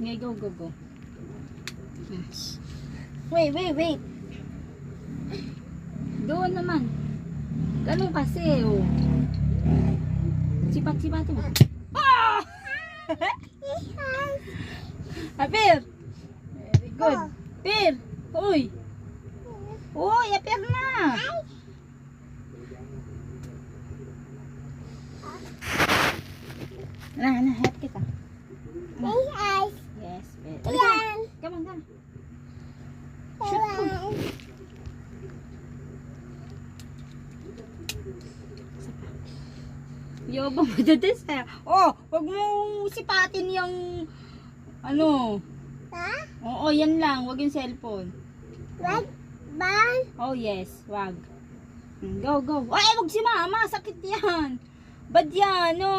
Okay, go, go, go. Wait, wait, wait. Doon naman. Ganun kasi, oh. Sipat-sipat mo. Ah! Apir! Very good. Apir! Uy! Uy, apir na! Help kita. Yes, very good. Come on, come on. Shoot ko. Yobang mo dadas eh. Oh, wag mo sipatin yung ano. Oo, yan lang. Wag yung cellphone. Oh, yes. Wag. Go, go. Ay, wag si mama. Sakit yan. Bad yan, no.